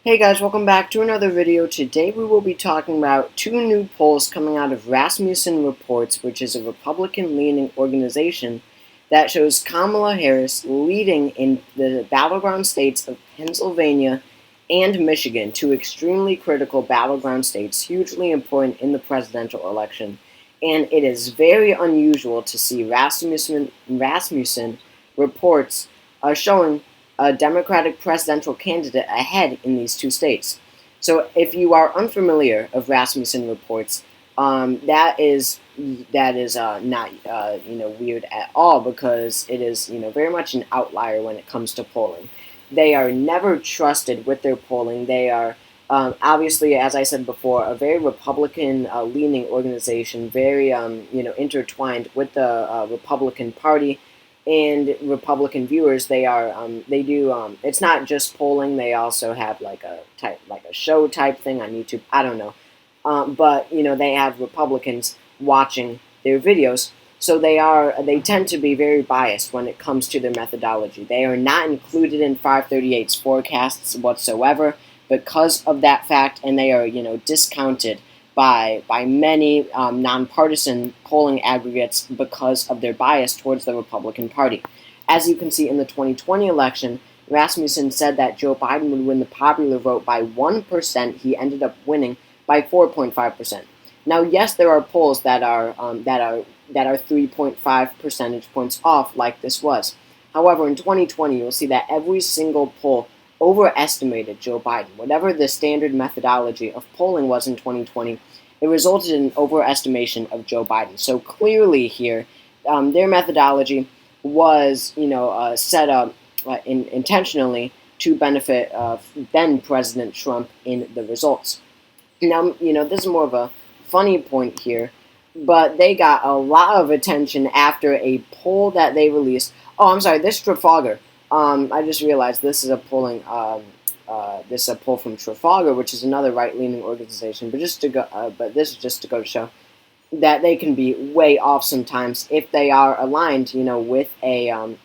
Hey guys, welcome back to another video. Today we will be talking about two new polls coming out of Rasmussen Reports, which is a Republican-leaning organization that shows Kamala Harris leading in the battleground states of Pennsylvania and Michigan, two extremely critical battleground states, hugely important in the presidential election. And it is very unusual to see Rasmussen reports showing a Democratic presidential candidate ahead in these two states. So, if you are unfamiliar of Rasmussen reports, that is not weird at all, because it is very much an outlier when it comes to polling. They are never trusted with their polling. They are obviously, as I said before, a very Republican leaning organization, very intertwined with the Republican Party and Republican viewers. They do it's not just polling. They also have like a show type thing on YouTube. I don't know, but they have Republicans watching their videos, so they tend to be very biased when it comes to their methodology. They are not included in 538's forecasts whatsoever because of that fact, and they are discounted by many nonpartisan polling aggregates because of their bias towards the Republican Party. As you can see in the 2020 election, Rasmussen said that Joe Biden would win the popular vote by 1%. He ended up winning by 4.5%. Now, yes, there are polls that are 3.5 percentage points off, like this was. However, in 2020, you'll see that every single poll overestimated Joe Biden. Whatever the standard methodology of polling was in 2020, it resulted in overestimation of Joe Biden. So clearly here, their methodology was, set up intentionally to benefit then President Trump in the results. Now, this is more of a funny point here, but they got a lot of attention after a poll that they released. Oh, I'm sorry, this Trafalgar. I just realized this is a this is a poll from Trafalgar, which is another right-leaning organization. But this is just to go to show that they can be way off sometimes if they are aligned, with a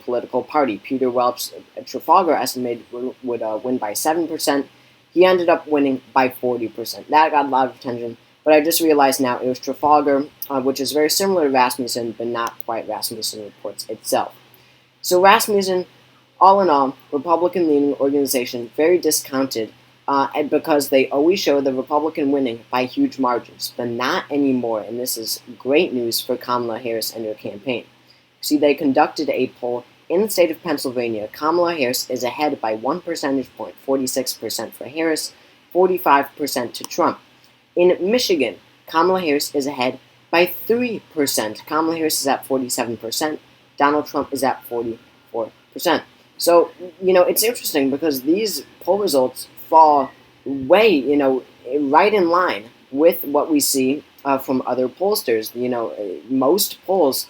political party. Peter Welch, Trafalgar estimated would win by 7%. He ended up winning by 40%. That got a lot of attention. But I just realized now it was Trafalgar, which is very similar to Rasmussen, but not quite Rasmussen Reports itself. So Rasmussen, all in all, Republican-leaning organization, very discounted because they always show the Republican winning by huge margins, but not anymore, and this is great news for Kamala Harris and her campaign. See, they conducted a poll in the state of Pennsylvania. Kamala Harris is ahead by 1 percentage point, 46% for Harris, 45% to Trump. In Michigan, Kamala Harris is ahead by 3%. Kamala Harris is at 47%. Donald Trump is at 44%. So, it's interesting because these poll results fall way, right in line with what we see from other pollsters. Most polls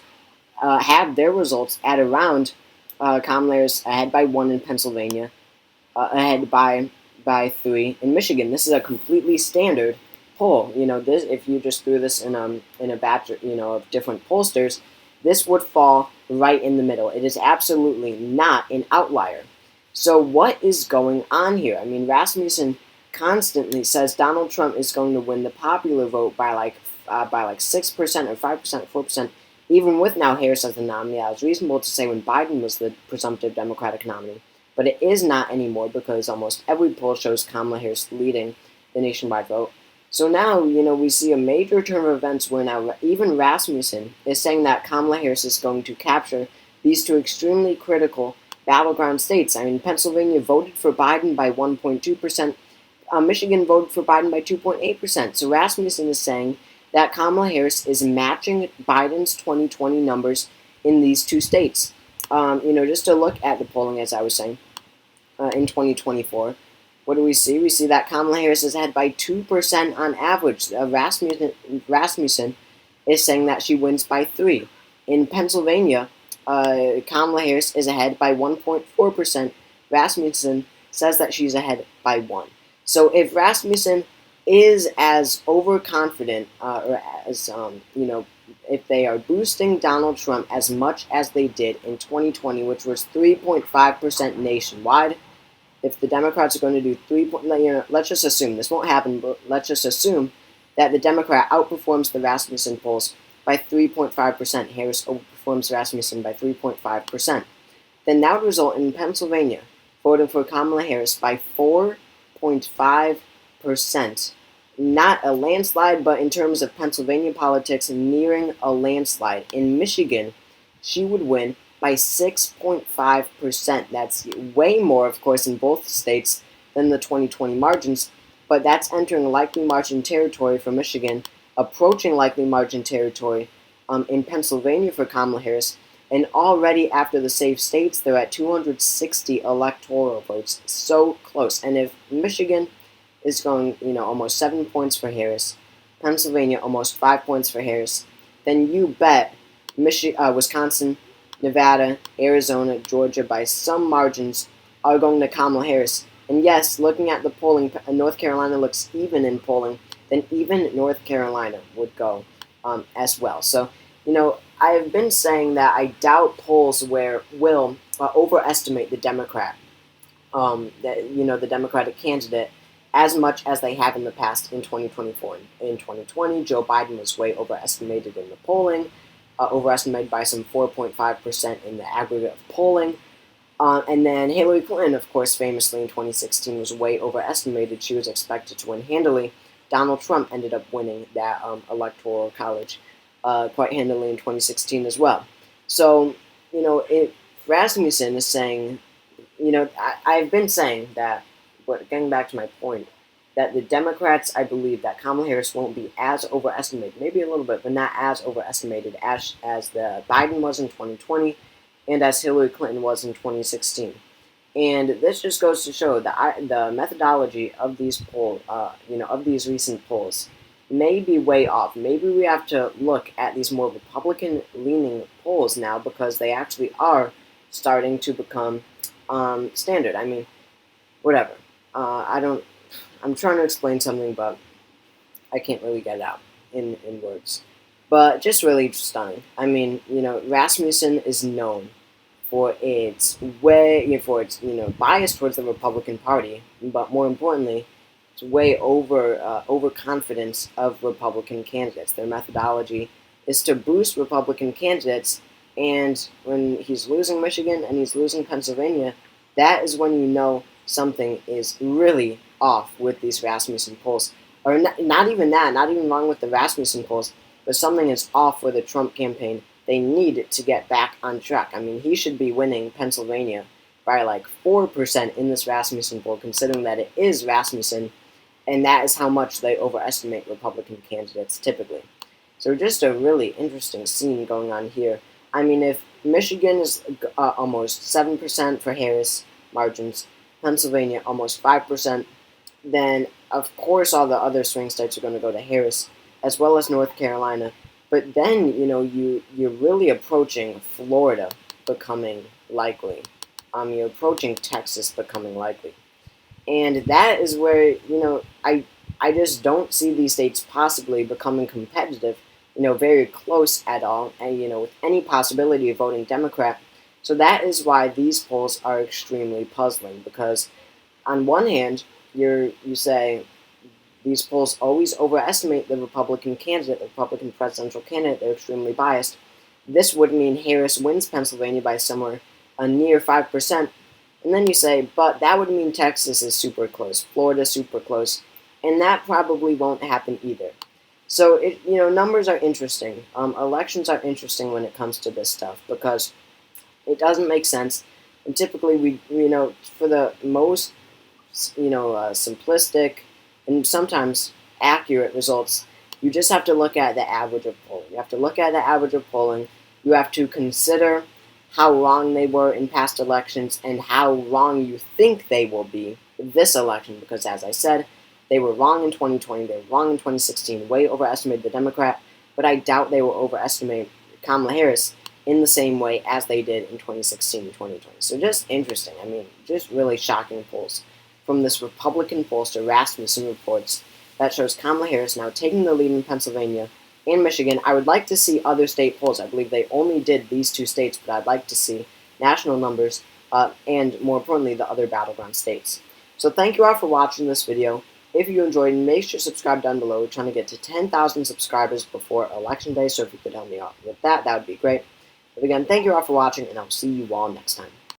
have their results at around Kamala Harris ahead by 1 in Pennsylvania, ahead by 3 in Michigan. This is a completely standard poll. This, if you just threw this in a batch, of different pollsters, this would fall right in the middle. It is absolutely not an outlier. So what is going on here? I mean, Rasmussen constantly says Donald Trump is going to win the popular vote by like 6% or 5% or 4%. Even with now Harris as the nominee, it was reasonable to say when Biden was the presumptive Democratic nominee. But it is not anymore because almost every poll shows Kamala Harris leading the nationwide vote. So now, we see a major turn of events where now even Rasmussen is saying that Kamala Harris is going to capture these two extremely critical battleground states. I mean, Pennsylvania voted for Biden by 1.2%. Michigan voted for Biden by 2.8%. So Rasmussen is saying that Kamala Harris is matching Biden's 2020 numbers in these two states. Just to look at the polling, as I was saying, in 2024. What do we see? We see that Kamala Harris is ahead by 2% on average. Rasmussen is saying that she wins by 3. In Pennsylvania, Kamala Harris is ahead by 1.4%. Rasmussen says that she's ahead by 1. So if Rasmussen is as overconfident, or as, if they are boosting Donald Trump as much as they did in 2020, which was 3.5% nationwide, if the Democrats are going to do let's just assume this won't happen, but let's just assume that the Democrat outperforms the Rasmussen polls by 3.5%. Harris outperforms Rasmussen by 3.5%. Then that would result in Pennsylvania voting for Kamala Harris by 4.5%. Not a landslide, but in terms of Pennsylvania politics, nearing a landslide. In Michigan, she would win by 6.5%. That's way more, of course, in both states than the 2020 margins, but that's entering likely margin territory for Michigan, approaching likely margin territory in Pennsylvania for Kamala Harris, and already after the safe states, they're at 260 electoral votes. So close. And if Michigan is going, almost 7 points for Harris, Pennsylvania almost 5 points for Harris, then you bet Wisconsin, Nevada, Arizona, Georgia, by some margins, are going to Kamala Harris. And yes, looking at the polling, North Carolina looks even in polling, then even North Carolina would go as well. So, I've been saying that I doubt polls will overestimate the Democrat, the Democratic candidate, as much as they have in the past in 2024. In 2020, Joe Biden was way overestimated in the polling, overestimated by some 4.5% in the aggregate of polling. And then Hillary Clinton, of course, famously in 2016 was way overestimated. She was expected to win handily. Donald Trump ended up winning that electoral college quite handily in 2016 as well. So, Rasmussen is saying, I've been saying that, but getting back to my point, that the Democrats, I believe that Kamala Harris won't be as overestimated, maybe a little bit, but not as overestimated as the Biden was in 2020 and as Hillary Clinton was in 2016. And this just goes to show that the methodology of these of these recent polls may be way off. Maybe we have to look at these more Republican-leaning polls now because they actually are starting to become standard. I mean, whatever. I'm trying to explain something, but I can't really get it out in words. But just really stunning. I mean, Rasmussen is known for its bias towards the Republican Party, but more importantly, it's way overconfidence of Republican candidates. Their methodology is to boost Republican candidates, and when he's losing Michigan and he's losing Pennsylvania, that is when you know something is really off with these Rasmussen polls. Or not even that, not even wrong with the Rasmussen polls, but something is off with the Trump campaign. They need to get back on track. I mean, he should be winning Pennsylvania by like 4% in this Rasmussen poll, considering that it is Rasmussen, and that is how much they overestimate Republican candidates typically. So just a really interesting scene going on here. I mean, if Michigan is almost 7% for Harris margins, Pennsylvania almost 5%, then of course all the other swing states are going to go to Harris, as well as North Carolina. But then, you're really approaching Florida becoming likely. You're approaching Texas becoming likely. And that is where, I just don't see these states possibly becoming competitive, very close at all, and, with any possibility of voting Democrat. So that is why these polls are extremely puzzling, because on one hand, you say these polls always overestimate the Republican candidate, the Republican presidential candidate. They're extremely biased. This would mean Harris wins Pennsylvania by somewhere near 5%. And then you say, but that would mean Texas is super close, Florida super close, and that probably won't happen either. So numbers are interesting. Elections are interesting when it comes to this stuff because it doesn't make sense. And typically, for the most, simplistic and sometimes accurate results, you just have to look at the average of polling. You have to look at the average of polling. You have to consider how wrong they were in past elections and how wrong you think they will be this election. Because as I said, they were wrong in 2020. They were wrong in 2016. Way overestimated the Democrat. But I doubt they will overestimate Kamala Harris in the same way as they did in 2016 and 2020. So just interesting. I mean, just really shocking polls. From this Republican pollster, Rasmussen reports, that shows Kamala Harris now taking the lead in Pennsylvania and Michigan. I would like to see other state polls. I believe they only did these two states, but I'd like to see national numbers and more importantly, the other battleground states. So thank you all for watching this video. If you enjoyed, make sure to subscribe down below. We're trying to get to 10,000 subscribers before Election Day, so if you could help me out with that, that would be great. But again, thank you all for watching, and I'll see you all next time.